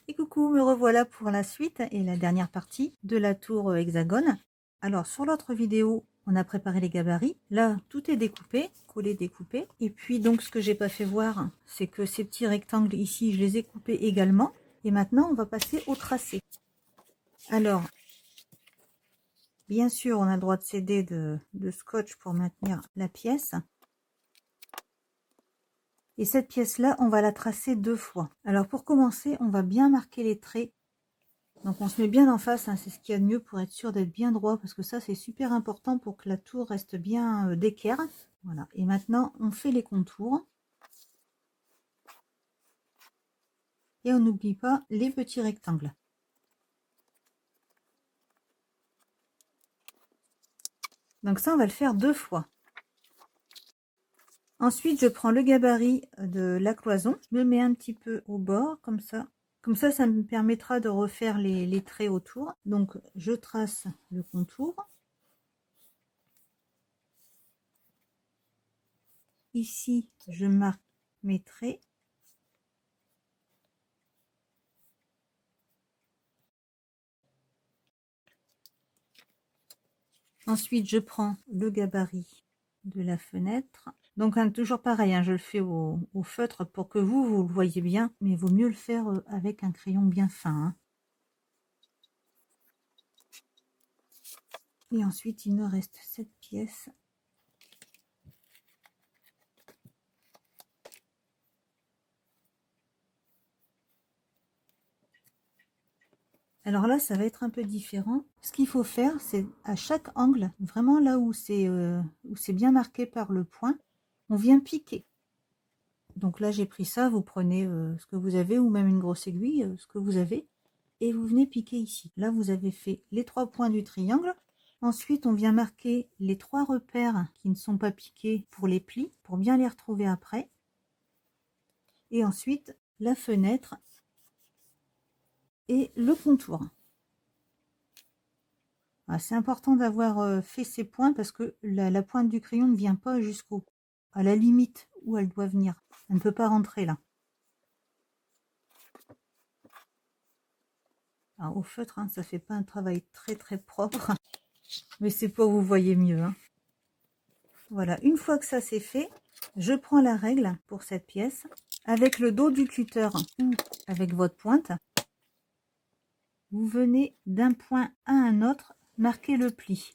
Et coucou, me revoilà pour la suite et la dernière partie de la tour hexagone. Alors sur l'autre vidéo, on a préparé les gabarits. Là, tout est découpé, collé, découpé. Et puis donc ce que j'ai pas fait voir, c'est que ces petits rectangles ici, je les ai coupés également. Et maintenant, on va passer au tracé. Alors, bien sûr, on a le droit de céder de scotch pour maintenir la pièce. Et cette pièce-là, on va la tracer 2 fois. Alors pour commencer, on va bien marquer les traits. Donc on se met bien en face, hein, c'est ce qu'il y a de mieux pour être sûr d'être bien droit, parce que ça c'est super important pour que la tour reste bien d'équerre. Voilà, et maintenant on fait les contours. Et on n'oublie pas les petits rectangles. Donc ça on va le faire 2 fois. Ensuite je prends le gabarit de la cloison, je me mets un petit peu au bord comme ça. Comme ça me permettra de refaire les traits autour. Donc je trace le contour. Ici, je marque mes traits. Ensuite, je prends le gabarit de la fenêtre. Donc, hein, toujours pareil, hein, je le fais au feutre pour que vous le voyez bien, mais il vaut mieux le faire avec un crayon bien fin. Hein. Et ensuite, il me reste cette pièce. Alors là, ça va être un peu différent. Ce qu'il faut faire, c'est à chaque angle, vraiment là où c'est bien marqué par le point, on vient piquer. Donc là, j'ai pris ça, vous prenez ce que vous avez, ou même une grosse aiguille, ce que vous avez, et vous venez piquer ici. Là, vous avez fait les 3 points du triangle. Ensuite, on vient marquer les 3 repères qui ne sont pas piqués pour les plis, pour bien les retrouver après. Et ensuite, la fenêtre et le contour. C'est important d'avoir fait ces points parce que la pointe du crayon ne vient pas à la limite où elle doit venir. Elle ne peut pas rentrer là. Alors, au feutre, hein, ça fait pas un travail très propre, mais c'est pour vous voyez mieux. Hein. Voilà, une fois que ça c'est fait, je prends la règle pour cette pièce avec le dos du cutter ou avec votre pointe. Vous venez d'un point à un autre marquer le pli.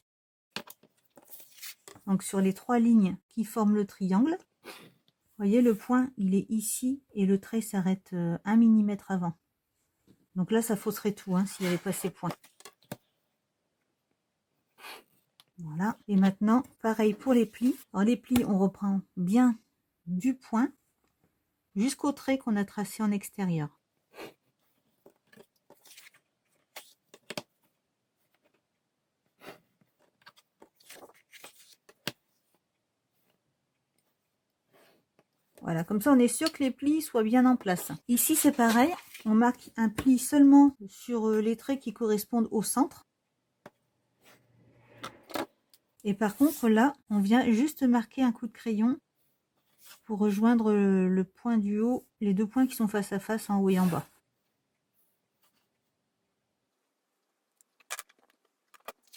Donc sur les 3 lignes qui forment le triangle, vous voyez le point il est ici et le trait s'arrête 1 mm avant. Donc là ça fausserait tout hein, s'il n'y avait pas ces points. Voilà, et maintenant pareil pour les plis. Alors les plis on reprend bien du point jusqu'au trait qu'on a tracé en extérieur. Voilà, comme ça on est sûr que les plis soient bien en place. Ici c'est pareil, on marque un pli seulement sur les traits qui correspondent au centre. Et par contre là, on vient juste marquer un coup de crayon pour rejoindre le point du haut, les 2 points qui sont face à face en haut et en bas.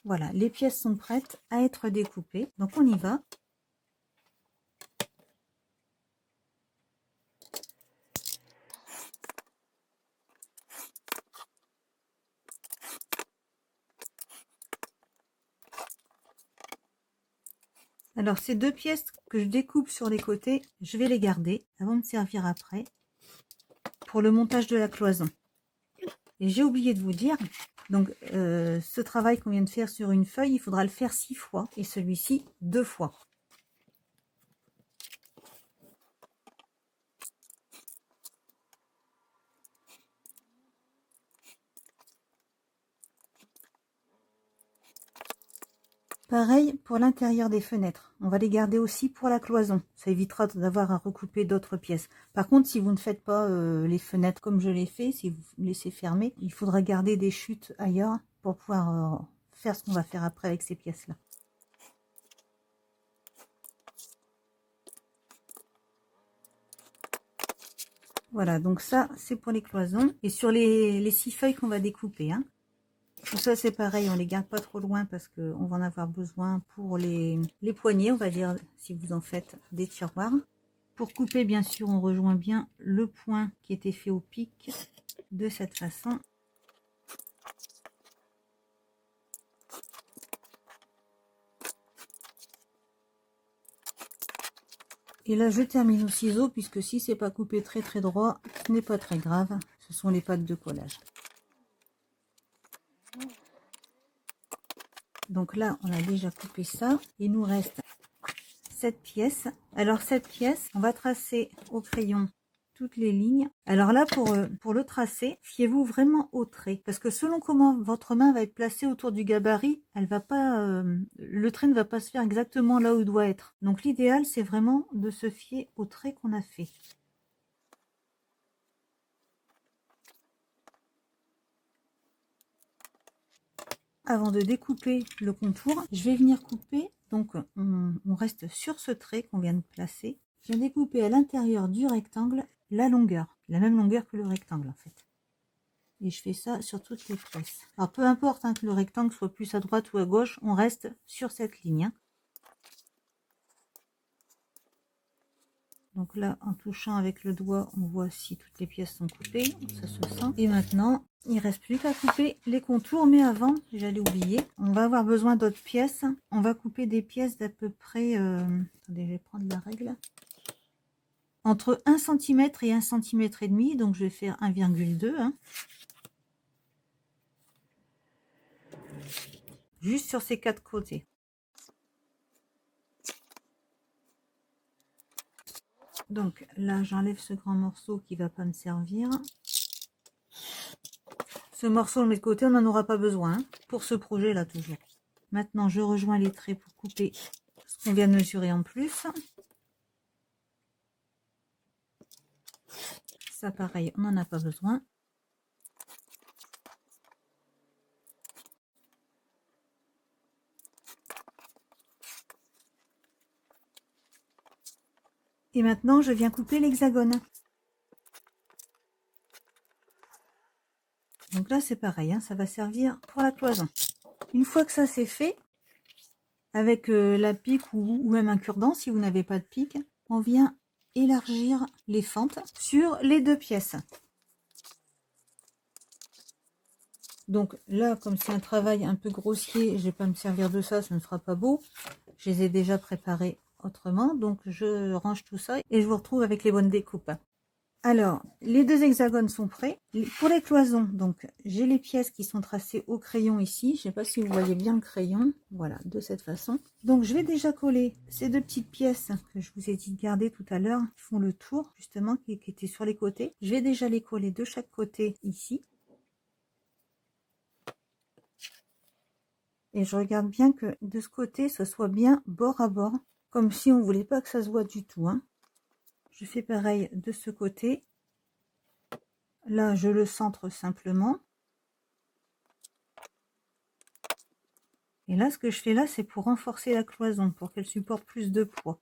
Voilà, les pièces sont prêtes à être découpées, donc on y va. Alors ces 2 pièces que je découpe sur les côtés, je vais les garder avant de servir après pour le montage de la cloison. Et j'ai oublié de vous dire, donc ce travail qu'on vient de faire sur une feuille, il faudra le faire 6 fois et celui-ci 2 fois. Pareil pour l'intérieur des fenêtres. On va les garder aussi pour la cloison. Ça évitera d'avoir à recouper d'autres pièces. Par contre, si vous ne faites pas les fenêtres comme je l'ai fait, si vous laissez fermer, il faudra garder des chutes ailleurs pour pouvoir faire ce qu'on va faire après avec ces pièces-là. Voilà, donc ça, c'est pour les cloisons. Et sur les 6 feuilles qu'on va découper, hein. Tout ça, c'est pareil, on les garde pas trop loin parce qu'on va en avoir besoin pour les poignées, on va dire, si vous en faites des tiroirs. Pour couper, bien sûr, on rejoint bien le point qui était fait au pic de cette façon. Et là, je termine au ciseau, puisque si c'est pas coupé très droit, ce n'est pas très grave. Ce sont les pattes de collage. Donc là, on a déjà coupé ça. Il nous reste cette pièce. Alors cette pièce, on va tracer au crayon toutes les lignes. Alors là, pour le tracer, fiez-vous vraiment au trait, parce que selon comment votre main va être placée autour du gabarit, elle va pas, le trait ne va pas se faire exactement là où il doit être. Donc l'idéal, c'est vraiment de se fier au trait qu'on a fait. Avant de découper le contour, je vais venir couper, donc on reste sur ce trait qu'on vient de placer. Je viens découper à l'intérieur du rectangle la longueur, la même longueur que le rectangle en fait. Et je fais ça sur toutes les pièces. Alors peu importe hein, que le rectangle soit plus à droite ou à gauche, on reste sur cette ligne. Hein. Donc là, en touchant avec le doigt, on voit si toutes les pièces sont coupées, ça se sent. Et maintenant, il ne reste plus qu'à couper les contours, mais avant, j'allais oublier, on va avoir besoin d'autres pièces. On va couper des pièces d'à peu près, attendez, je vais prendre la règle, entre 1 cm et 1,5 cm, donc je vais faire 1,2. Hein. Juste sur ces 4 côtés. Donc là, j'enlève ce grand morceau qui va pas me servir. Ce morceau, on le met de côté, on n'en aura pas besoin hein, pour ce projet-là toujours. Maintenant, je rejoins les traits pour couper ce qu'on vient de mesurer en plus. Ça, pareil, on n'en a pas besoin. Et maintenant, je viens couper l'hexagone. Donc là, c'est pareil, hein, ça va servir pour la cloison. Une fois que ça c'est fait, avec la pique ou même un cure-dent, si vous n'avez pas de pique, on vient élargir les fentes sur les 2 pièces. Donc là, comme c'est un travail un peu grossier, je vais pas me servir de ça, ça ne fera pas beau. Je les ai déjà préparés autrement, donc je range tout ça et je vous retrouve avec les bonnes découpes. Alors, les 2 hexagones sont prêts. Pour les cloisons, donc j'ai les pièces qui sont tracées au crayon ici. Je ne sais pas si vous voyez bien le crayon. Voilà, de cette façon. Donc je vais déjà coller ces 2 petites pièces que je vous ai dit de garder tout à l'heure, qui font le tour justement, qui étaient sur les côtés. Je vais déjà les coller de chaque côté ici. Et je regarde bien que de ce côté, ce soit bien bord à bord, comme si on voulait pas que ça se voit du tout. Hein. Je fais pareil de ce côté. Là, je le centre simplement. Et là, ce que je fais là, c'est pour renforcer la cloison, pour qu'elle supporte plus de poids.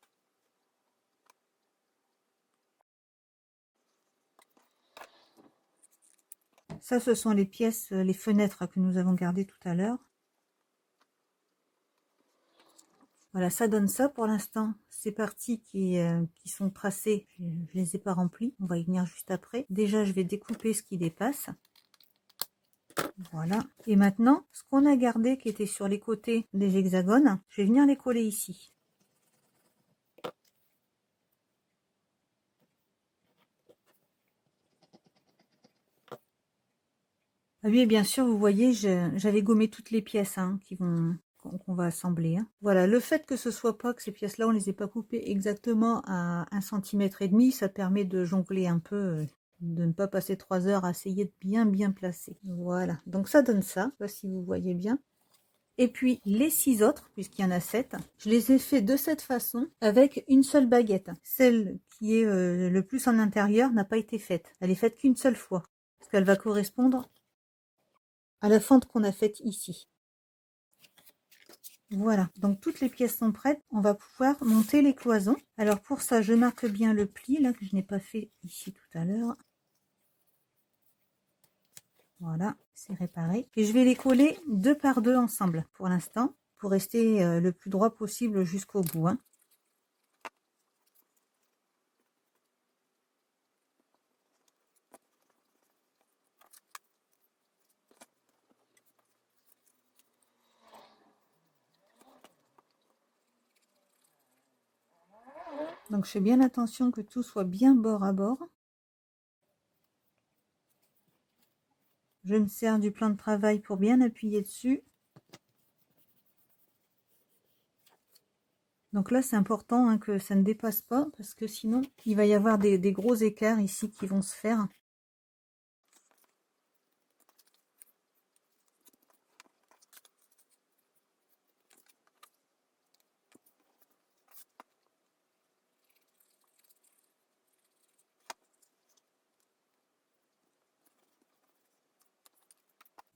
Ça, ce sont les pièces, les fenêtres que nous avons gardées tout à l'heure. Voilà, ça donne ça pour l'instant. Ces parties qui sont tracées, je ne les ai pas remplies. On va y venir juste après. Déjà, je vais découper ce qui dépasse. Voilà. Et maintenant, ce qu'on a gardé qui était sur les côtés des hexagones, je vais venir les coller ici. Ah oui, et bien sûr, vous voyez, j'avais gommé toutes les pièces hein, qu'on va assembler. Hein. Voilà, le fait que ce soit pas que ces pièces-là, on les ait pas coupées exactement à 1,5 cm, ça permet de jongler un peu, de ne pas passer 3 heures à essayer de bien placer. Voilà, donc ça donne ça, je sais pas si vous voyez bien. Et puis les 6 autres, puisqu'il y en a 7, je les ai fait de cette façon avec une seule baguette. Celle qui est le plus en intérieur n'a pas été faite. Elle est faite qu'une seule fois, parce qu'elle va correspondre à la fente qu'on a faite ici. Voilà, donc toutes les pièces sont prêtes. On va pouvoir monter les cloisons. Alors pour ça, je marque bien le pli, là, que je n'ai pas fait ici tout à l'heure. Voilà, c'est réparé. Et je vais les coller 2 par 2 ensemble pour l'instant, pour rester le plus droit possible jusqu'au bout, hein. Donc je fais bien attention que tout soit bien bord à bord. Je me sers du plan de travail pour bien appuyer dessus. Donc là, c'est important, hein, que ça ne dépasse pas, parce que sinon, il va y avoir des gros écarts ici qui vont se faire.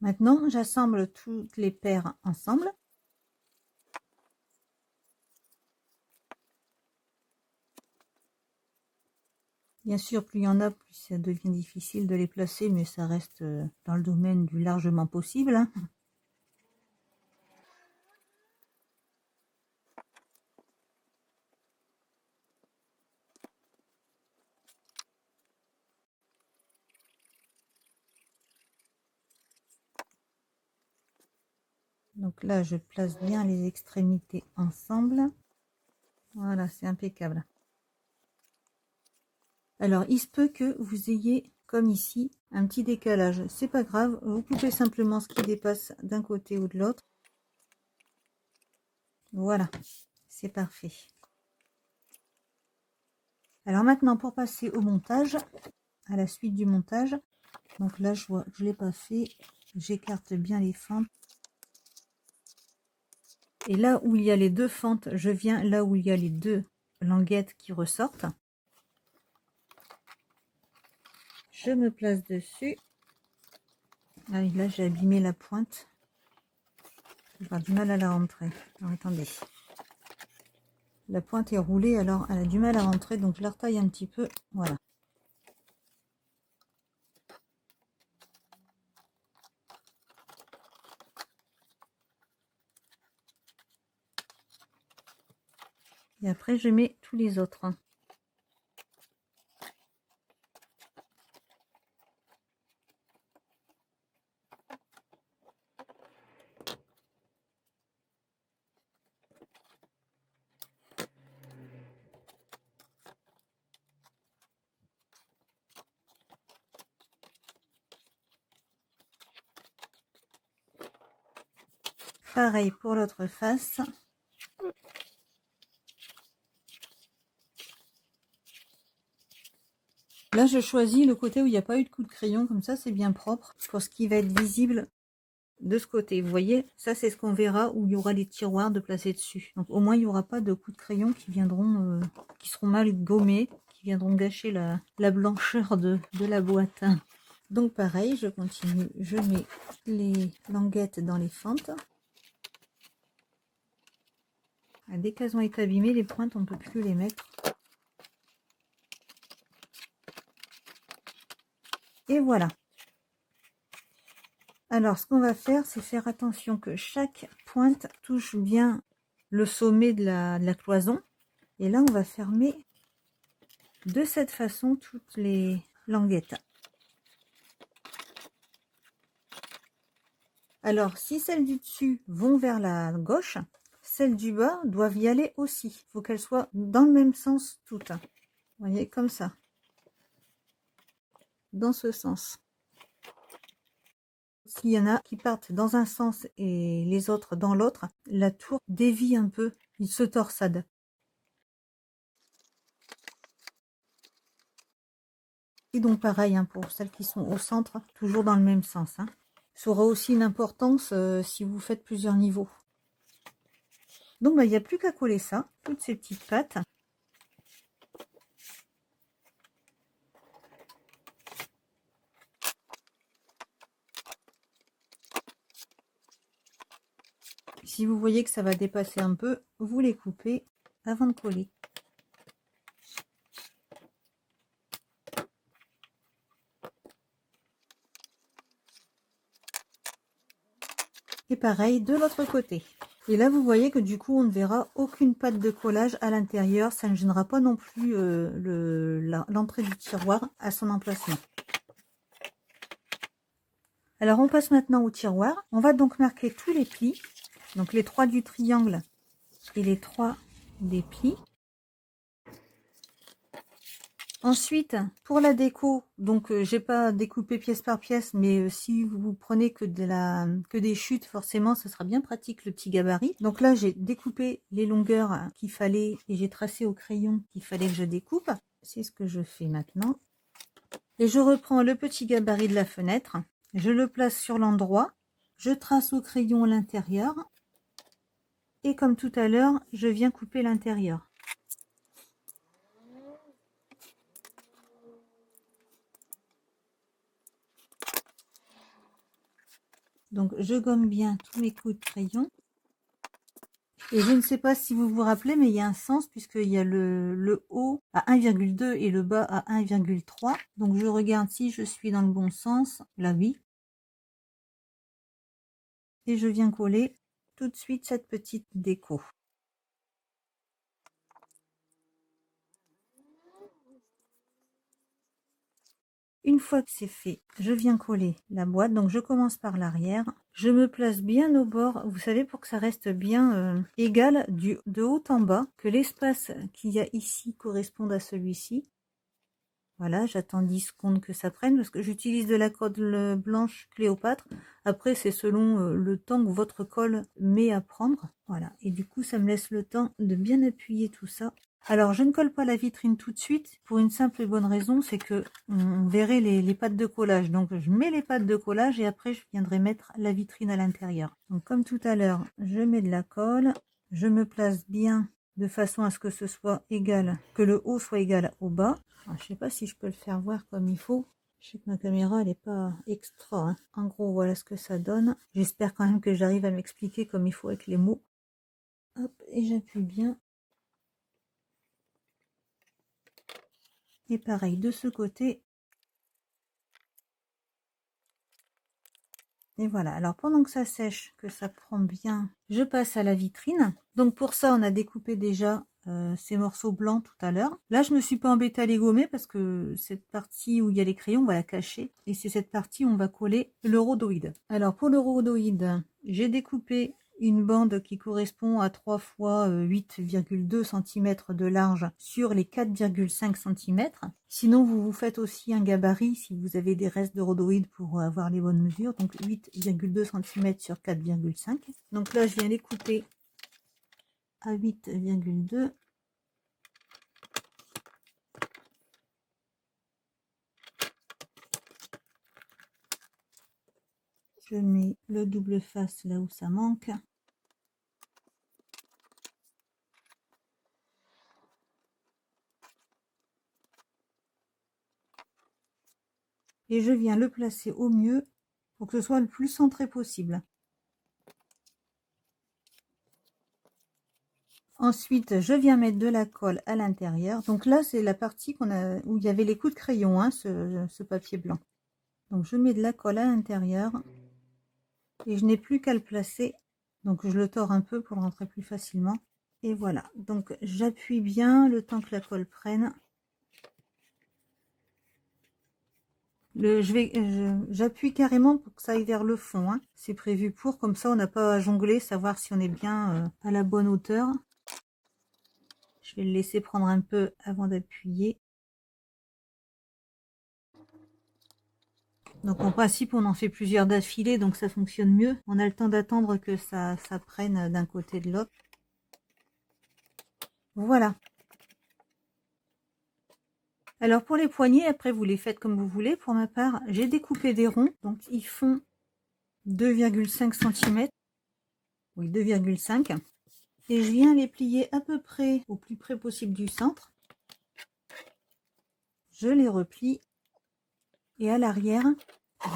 Maintenant, j'assemble toutes les paires ensemble. Bien sûr, plus il y en a, plus ça devient difficile de les placer, mais ça reste dans le domaine du largement possible, hein. Donc là, je place bien les extrémités ensemble. Voilà, c'est impeccable. Alors, il se peut que vous ayez, comme ici, un petit décalage. C'est pas grave, vous coupez simplement ce qui dépasse d'un côté ou de l'autre. Voilà, c'est parfait. Alors maintenant, pour passer au montage, à la suite du montage, donc là, je vois, je l'ai pas fait. J'écarte bien les fentes. Et là où il y a les 2 fentes, je viens là où il y a les 2 languettes qui ressortent. Je me place dessus. Ah, là, j'ai abîmé la pointe. Je vais avoir du mal à la rentrer. Alors, attendez. La pointe est roulée, alors elle a du mal à rentrer, donc je la retaille un petit peu. Voilà. Et après, je mets tous les autres. Pareil pour l'autre face. Là, je choisis le côté où il n'y a pas eu de coup de crayon, comme ça, c'est bien propre pour ce qui va être visible de ce côté. Vous voyez, ça, c'est ce qu'on verra où il y aura les tiroirs de placer dessus. Donc, au moins, il n'y aura pas de coups de crayon qui viendront, qui seront mal gommés, qui viendront gâcher la blancheur de la boîte. Donc, pareil, je continue. Je mets les languettes dans les fentes. Dès qu'elles ont été abîmées, les pointes, on ne peut plus les mettre. Et voilà. Alors, ce qu'on va faire, c'est faire attention que chaque pointe touche bien le sommet de la cloison. Et là, on va fermer de cette façon toutes les languettes. Alors, si celles du dessus vont vers la gauche, celles du bas doivent y aller aussi. Il faut qu'elles soient dans le même sens toutes. Vous voyez, comme ça. Dans ce sens. S'il y en a qui partent dans un sens et les autres dans l'autre, la tour dévie un peu, il se torsade. Et donc pareil, hein, pour celles qui sont au centre, toujours dans le même sens, hein. Ça aura aussi une importance si vous faites plusieurs niveaux. Donc bah, il n'y a plus qu'à coller ça, toutes ces petites pattes. Si vous voyez que ça va dépasser un peu, vous les coupez avant de coller. Et pareil de l'autre côté. Et là, vous voyez que du coup, on ne verra aucune patte de collage à l'intérieur. Ça ne gênera pas non plus l'entrée du tiroir à son emplacement. Alors, on passe maintenant au tiroir. On va donc marquer tous les plis. Donc, les 3 du triangle et les 3 des plis. Ensuite, pour la déco, donc j'ai pas découpé pièce par pièce, mais si vous prenez que des chutes, forcément, ce sera bien pratique le petit gabarit. Donc là, j'ai découpé les longueurs qu'il fallait et j'ai tracé au crayon qu'il fallait que je découpe. C'est ce que je fais maintenant. Et je reprends le petit gabarit de la fenêtre, je le place sur l'endroit, je trace au crayon l'intérieur et comme tout à l'heure, je viens couper l'intérieur. Donc, je gomme bien tous mes coups de crayon. Et je ne sais pas si vous vous rappelez, mais il y a un sens puisqu'il y a le haut à 1,2 et le bas à 1,3. Donc, je regarde si je suis dans le bon sens. Là, oui. Et je viens coller tout de suite cette petite déco. Une fois que c'est fait, je viens coller la boîte. Donc, je commence par l'arrière. Je me place bien au bord, vous savez, pour que ça reste bien égal de haut en bas, que l'espace qu'il y a ici corresponde à celui-ci. Voilà, j'attends 10 secondes que ça prenne parce que j'utilise de la colle blanche Cléopâtre. Après, c'est selon le temps que votre colle met à prendre. Voilà, et du coup, ça me laisse le temps de bien appuyer tout ça. Alors, je ne colle pas la vitrine tout de suite pour une simple et bonne raison, c'est que on verrait les pattes de collage. Donc, je mets les pattes de collage et après, je viendrai mettre la vitrine à l'intérieur. Donc, comme tout à l'heure, je mets de la colle. Je me place bien de façon à ce que ce soit égal, que le haut soit égal au bas. Alors, je sais pas si je peux le faire voir comme il faut. Je sais que ma caméra, elle n'est pas extra. Hein. En gros, voilà ce que ça donne. J'espère quand même que j'arrive à m'expliquer comme il faut avec les mots. Hop, et j'appuie bien. Et pareil, de ce côté. Et voilà, alors pendant que ça sèche, que ça prend bien, je passe à la vitrine. Donc pour ça, on a découpé déjà ces morceaux blancs tout à l'heure. Là, je me suis pas embêtée à les gommer parce que cette partie où il y a les crayons, on va la cacher. Et c'est cette partie où on va coller le rhodoïde. Alors pour le rhodoïde, j'ai découpé une bande qui correspond à 3 fois 8,2 cm de large sur les 4,5 cm. Sinon, vous vous faites aussi un gabarit si vous avez des restes de rhodoïde pour avoir les bonnes mesures. Donc 8,2 cm sur 4,5. Donc là, je viens les couper à 8,2. Je mets le double face là où ça manque. Et je viens le placer au mieux pour que ce soit le plus centré possible. Ensuite, je viens mettre de la colle à l'intérieur. Donc là, c'est la partie où il y avait les coups de crayon, hein, ce papier blanc. Donc je mets de la colle à l'intérieur et je n'ai plus qu'à le placer. Donc je le tords un peu pour rentrer plus facilement. Et voilà, donc j'appuie bien le temps que la colle prenne. J'appuie carrément pour que ça aille vers le fond. Hein. C'est prévu pour, comme ça on n'a pas à jongler, savoir si on est bien à la bonne hauteur. Je vais le laisser prendre un peu avant d'appuyer. Donc en principe on en fait plusieurs d'affilée, donc ça fonctionne mieux. On a le temps d'attendre que ça prenne d'un côté de l'autre. Voilà. Alors pour les poignets, après vous les faites comme vous voulez. Pour ma part, j'ai découpé des ronds, donc ils font 2,5 cm. Oui, 2,5. Et je viens les plier à peu près au plus près possible du centre. Je les replie et à l'arrière,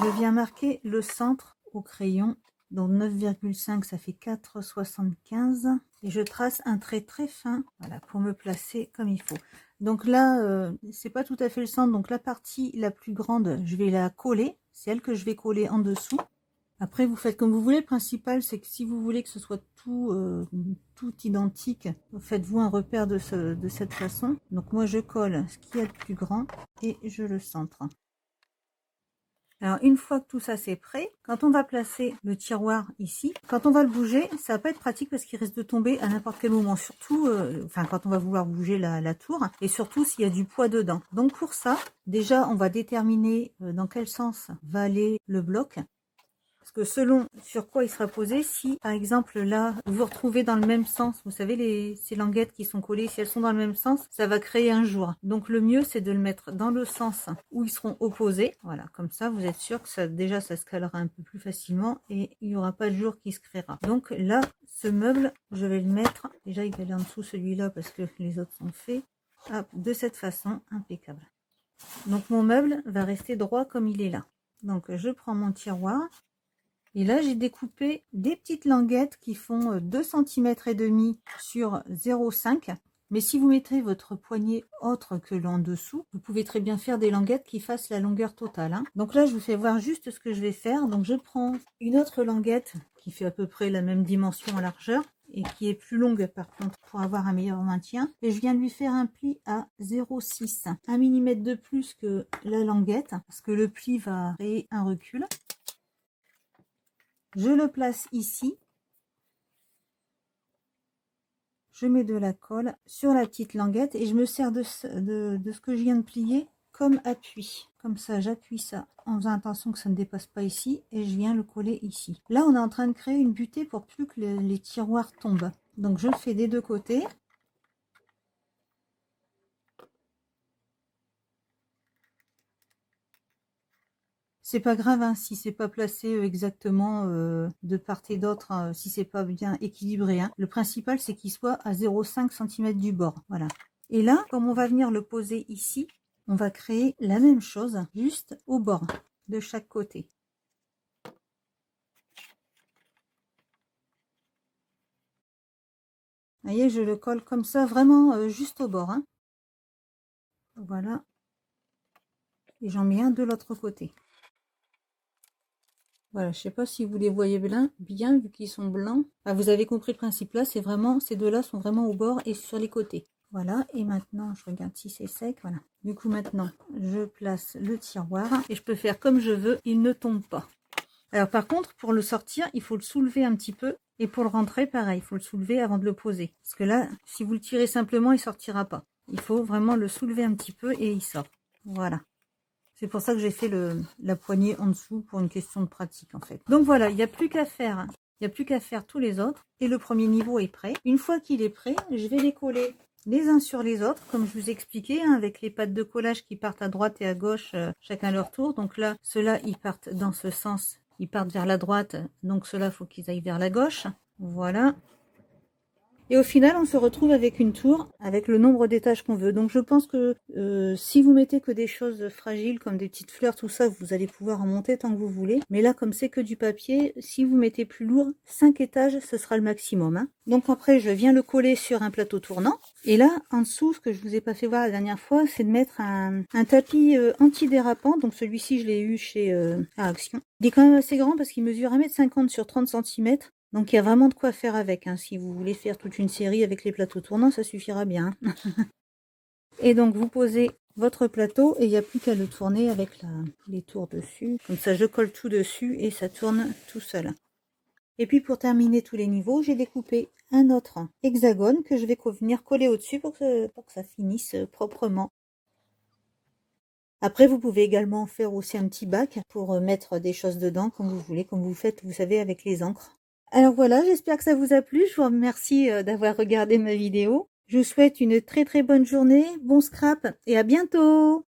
je viens marquer le centre au crayon Donc 9,5 ça fait 4,75 et je trace un trait très fin, voilà, pour me placer comme il faut. Donc là, c'est pas tout à fait le centre, donc la partie la plus grande, je vais la coller, c'est elle que je vais coller en dessous. Après, vous faites comme vous voulez. Le principal, c'est que si vous voulez que ce soit tout identique, faites-vous un repère de cette façon. Donc moi, je colle ce qu'il y a de plus grand et je le centre. Alors, une fois que tout ça c'est prêt, quand on va placer le tiroir ici, quand on va le bouger, ça va pas être pratique parce qu'il risque de tomber à n'importe quel moment, surtout quand on va vouloir bouger la tour, et surtout s'il y a du poids dedans. Donc pour ça, déjà, on va déterminer dans quel sens va aller le bloc. Parce que selon sur quoi il sera posé, si par exemple là vous vous retrouvez dans le même sens, vous savez ces languettes qui sont collées, si elles sont dans le même sens, ça va créer un jour. Donc le mieux c'est de le mettre dans le sens où ils seront opposés. Voilà, comme ça vous êtes sûr que ça se calera un peu plus facilement et il n'y aura pas de jour qui se créera. Donc là, ce meuble, je vais le mettre, déjà il va aller en dessous celui-là parce que les autres sont faits. Hop, de cette façon, impeccable. Donc mon meuble va rester droit comme il est là. Donc je prends mon tiroir. Et là, j'ai découpé des petites languettes qui font 2 cm et demi sur 0,5. Mais si vous mettez votre poignet autre que l'en dessous, vous pouvez très bien faire des languettes qui fassent la longueur totale. Hein. Donc là, je vous fais voir juste ce que je vais faire. Donc je prends une autre languette qui fait à peu près la même dimension en largeur et qui est plus longue par contre pour avoir un meilleur maintien. Et je viens de lui faire un pli à 0,6. 1 mm de plus que la languette parce que le pli va créer un recul. Je le place ici. Je mets de la colle sur la petite languette et je me sers de ce que je viens de plier comme appui. Comme ça, j'appuie ça en faisant attention que ça ne dépasse pas ici et je viens le coller ici. Là, on est en train de créer une butée pour plus que les tiroirs tombent. Donc, je le fais des deux côtés. C'est pas grave hein, si c'est pas placé exactement de part et d'autre, si c'est pas bien équilibré. Hein. Le principal, c'est qu'il soit à 0,5 cm du bord. Voilà. Et là, comme on va venir le poser ici, on va créer la même chose, juste au bord de chaque côté. Vous voyez, je le colle comme ça, vraiment juste au bord. Hein. Voilà. Et j'en mets un de l'autre côté. Voilà, je sais pas si vous les voyez bien vu qu'ils sont blancs. Ah, vous avez compris le principe là, c'est vraiment, ces deux-là sont vraiment au bord et sur les côtés. Voilà, et maintenant, je regarde si c'est sec, voilà. Du coup, maintenant, je place le tiroir et je peux faire comme je veux, il ne tombe pas. Alors par contre, pour le sortir, il faut le soulever un petit peu. Et pour le rentrer, pareil, il faut le soulever avant de le poser. Parce que là, si vous le tirez simplement, il sortira pas. Il faut vraiment le soulever un petit peu et il sort. Voilà. C'est pour ça que j'ai fait la poignée en dessous pour une question de pratique en fait. Donc voilà, il n'y a plus qu'à faire. Il n'y a plus qu'à faire tous les autres. Et le premier niveau est prêt. Une fois qu'il est prêt, je vais les coller les uns sur les autres, comme je vous ai expliqué, hein, avec les pattes de collage qui partent à droite et à gauche, chacun leur tour. Donc là, ceux-là, ils partent dans ce sens. Ils partent vers la droite. Donc ceux-là, il faut qu'ils aillent vers la gauche. Voilà. Et au final, on se retrouve avec une tour avec le nombre d'étages qu'on veut. Donc je pense que si vous mettez que des choses fragiles comme des petites fleurs, tout ça, vous allez pouvoir en monter tant que vous voulez. Mais là, comme c'est que du papier, si vous mettez plus lourd, 5 étages, ce sera le maximum. Hein. Donc après, je viens le coller sur un plateau tournant. Et là, en dessous, ce que je vous ai pas fait voir la dernière fois, c'est de mettre un tapis antidérapant. Donc celui-ci, je l'ai eu chez Action. Il est quand même assez grand parce qu'il mesure 1,50 m sur 30 cm. Donc il y a vraiment de quoi faire avec. Hein. Si vous voulez faire toute une série avec les plateaux tournants, ça suffira bien. Et donc vous posez votre plateau et il n'y a plus qu'à le tourner avec les tours dessus. Comme ça, je colle tout dessus et ça tourne tout seul. Et puis pour terminer tous les niveaux, j'ai découpé un autre hexagone que je vais venir coller au-dessus pour que ça finisse proprement. Après, vous pouvez également faire aussi un petit bac pour mettre des choses dedans, comme vous voulez, comme vous faites, vous savez, avec les encres. Alors voilà, j'espère que ça vous a plu. Je vous remercie d'avoir regardé ma vidéo. Je vous souhaite une très très bonne journée, bon scrap et à bientôt!